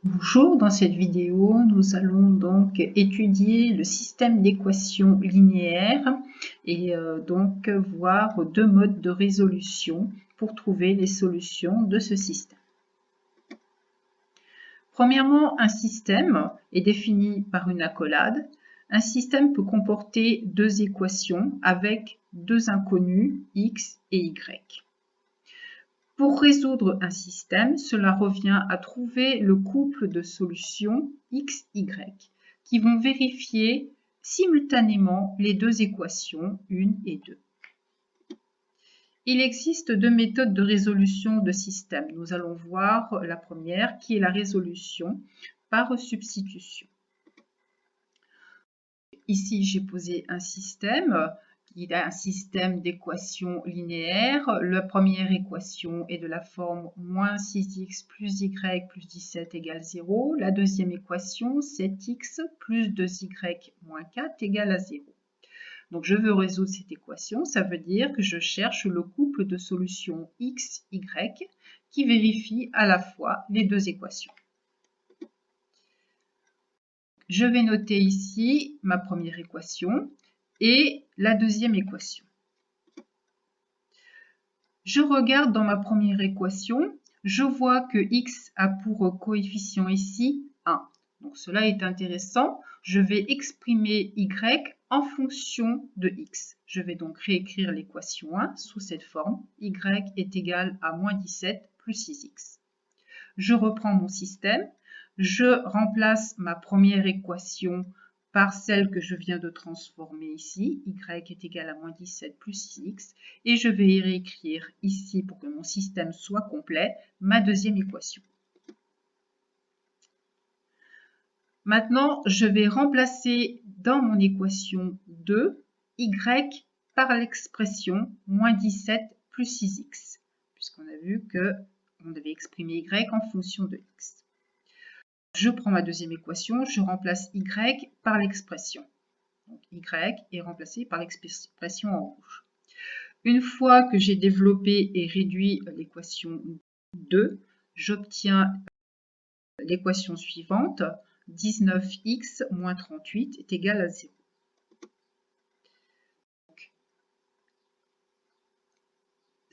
Bonjour, dans cette vidéo, nous allons donc étudier le système d'équations linéaires et donc voir deux modes de résolution pour trouver les solutions de ce système. Premièrement, un système est défini par une accolade. Un système peut comporter deux équations avec deux inconnus, x et y. Pour résoudre un système, cela revient à trouver le couple de solutions x, y qui vont vérifier simultanément les deux équations 1 et 2. Il existe deux méthodes de résolution de système. Nous allons voir la première qui est la résolution par substitution. Ici, j'ai posé un système qui a un système d'équations linéaires. La première équation est de la forme moins 6x plus y plus 17 égale 0. La deuxième équation, 7x plus 2y moins 4 égale à 0. Donc, je veux résoudre cette équation. Ça veut dire que je cherche le couple de solutions x, y qui vérifie à la fois les deux équations. Je vais noter ici ma première équation et la deuxième équation. Je regarde dans ma première équation, je vois que x a pour coefficient ici 1. Donc cela est intéressant. Je vais exprimer y en fonction de x. Je vais donc réécrire l'équation 1 sous cette forme. Y est égal à moins 17 plus 6x. Je reprends mon système. Je remplace ma première équation par celle que je viens de transformer ici, y est égal à moins 17 plus 6x, et je vais réécrire ici, pour que mon système soit complet, ma deuxième équation. Maintenant, je vais remplacer dans mon équation 2, y par l'expression moins 17 plus 6x, puisqu'on a vu qu'on devait exprimer y en fonction de x. Je prends ma deuxième équation, je remplace y par l'expression. Donc y est remplacé par l'expression en rouge. Une fois que j'ai développé et réduit l'équation 2, j'obtiens l'équation suivante, 19x moins 38 est égal à 0.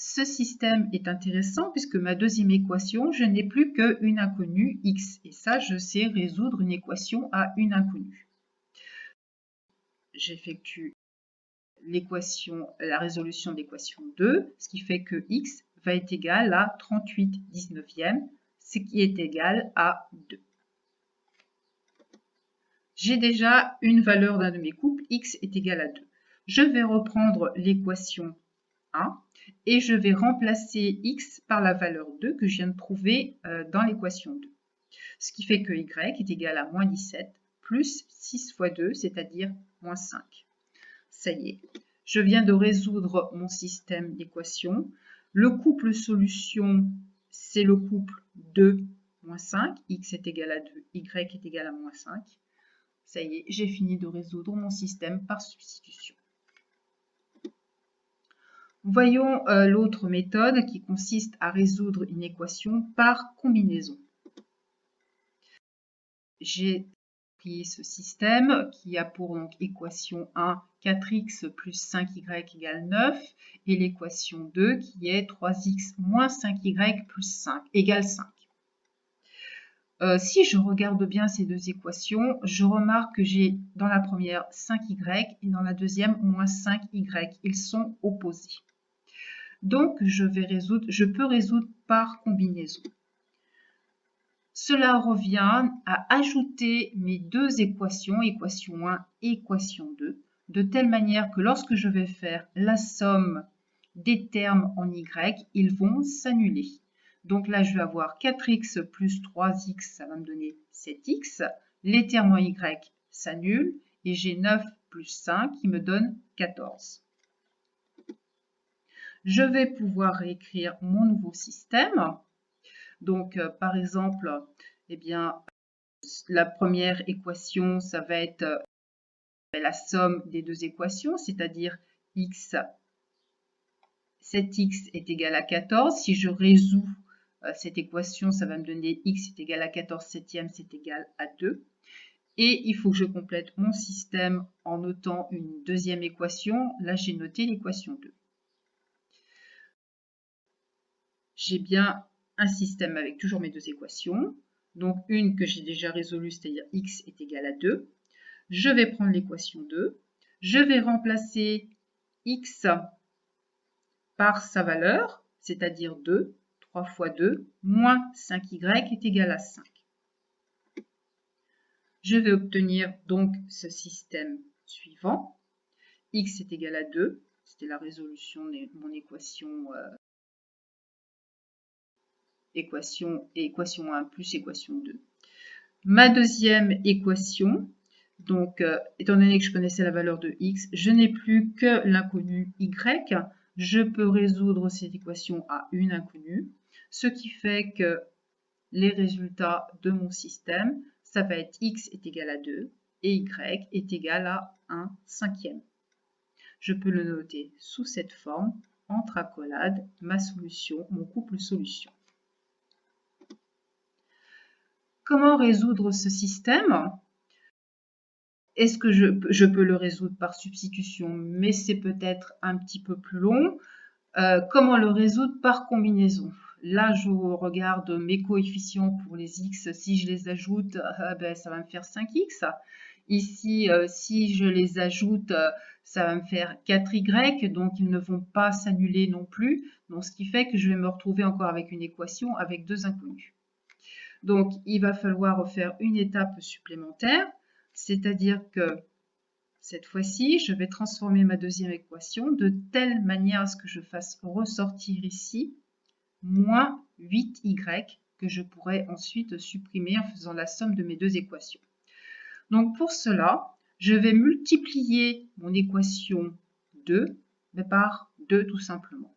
Ce système est intéressant puisque ma deuxième équation, je n'ai plus qu'une inconnue, x. Et ça, je sais résoudre une équation à une inconnue. J'effectue la résolution de l'équation 2, ce qui fait que x va être égal à 38 19e, ce qui est égal à 2. J'ai déjà une valeur d'un de mes couples, x est égal à 2. Je vais reprendre l'équation 1 et je vais remplacer x par la valeur 2 que je viens de trouver dans l'équation 2. Ce qui fait que y est égal à moins 17 plus 6 fois 2, c'est-à-dire moins 5. Ça y est, je viens de résoudre mon système d'équations. Le couple solution, c'est le couple 2, moins 5. X est égal à 2, Y est égal à moins 5. Ça y est, j'ai fini de résoudre mon système par substitution. Voyons l'autre méthode qui consiste à résoudre une équation par combinaison. J'ai pris ce système qui a pour donc, équation 1 4x plus 5y égale 9 et l'équation 2 qui est 3x moins 5y plus 5 égale 5. Si je regarde bien ces deux équations, je remarque que j'ai dans la première 5y et dans la deuxième moins 5y. Ils sont opposés. Donc je peux résoudre par combinaison. Cela revient à ajouter mes deux équations, équation 1 et équation 2, de telle manière que lorsque je vais faire la somme des termes en y, ils vont s'annuler. Donc là, je vais avoir 4x plus 3x, ça va me donner 7x. Les termes en y s'annulent et j'ai 9 plus 5 qui me donne 14. Je vais pouvoir réécrire mon nouveau système. Donc, par exemple, eh bien, la première équation, ça va être la somme des deux équations, c'est-à-dire 7x est égal à 14. Si je résous cette équation, ça va me donner x est égal à 14 septièmes, c'est égal à 2. Et il faut que je complète mon système en notant une deuxième équation. Là, j'ai noté l'équation 2. J'ai bien un système avec toujours mes deux équations. Donc, une que j'ai déjà résolue, c'est-à-dire x est égal à 2. Je vais prendre l'équation 2. Je vais remplacer x par sa valeur, c'est-à-dire 2. 3 fois 2, moins 5y est égal à 5. Je vais obtenir donc ce système suivant. X est égal à 2. C'était la résolution de mon équation, équation 1 plus équation 2. Ma deuxième équation, donc étant donné que je connaissais la valeur de x, je n'ai plus que l'inconnu y. Je peux résoudre cette équation à une inconnue, ce qui fait que les résultats de mon système, ça va être x est égal à 2 et y est égal à 1 cinquième. Je peux le noter sous cette forme, entre accolades, ma solution, mon couple solution. Comment résoudre ce système? Est-ce que je peux le résoudre par substitution, mais c'est peut-être un petit peu plus long. Comment le résoudre par combinaison? Là, je regarde mes coefficients pour les x. Si je les ajoute, ben, ça va me faire 5x. Ici, si je les ajoute, ça va me faire 4y. Donc, ils ne vont pas s'annuler non plus. Donc, ce qui fait que je vais me retrouver encore avec une équation avec deux inconnus. Donc, il va falloir refaire une étape supplémentaire. C'est-à-dire que cette fois-ci, je vais transformer ma deuxième équation de telle manière à ce que je fasse ressortir ici moins 8y que je pourrais ensuite supprimer en faisant la somme de mes deux équations. Donc pour cela, je vais multiplier mon équation 2 par 2 tout simplement.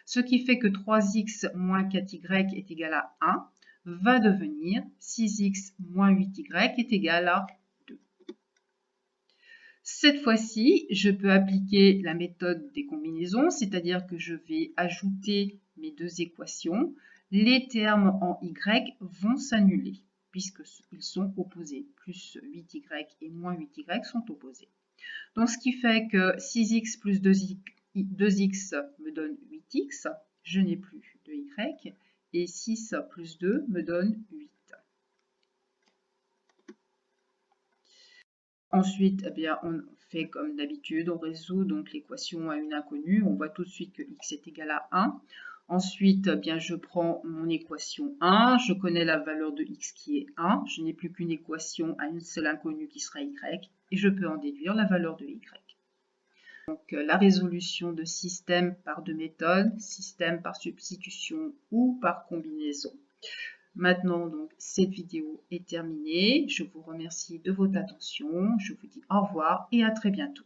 Ce qui fait que 3x moins 4y est égal à 1 va devenir 6x moins 8y est égal à 2. Cette fois-ci, je peux appliquer la méthode des combinaisons, c'est-à-dire que je vais ajouter mes deux équations. Les termes en y vont s'annuler, puisqu'ils sont opposés. Plus 8y et moins 8y sont opposés. Donc, ce qui fait que 6x plus 2x me donne 8x. Je n'ai plus de y. Et 6 plus 2 me donne 8. Ensuite, eh bien, on fait comme d'habitude, on résout donc l'équation à une inconnue. On voit tout de suite que x est égal à 1. Ensuite, eh bien, je prends mon équation 1. Je connais la valeur de x qui est 1. Je n'ai plus qu'une équation à une seule inconnue qui sera y. Et je peux en déduire la valeur de y. Donc, la résolution de système par deux méthodes, système par substitution ou par combinaison. Maintenant, donc, cette vidéo est terminée. Je vous remercie de votre attention. Je vous dis au revoir et à très bientôt.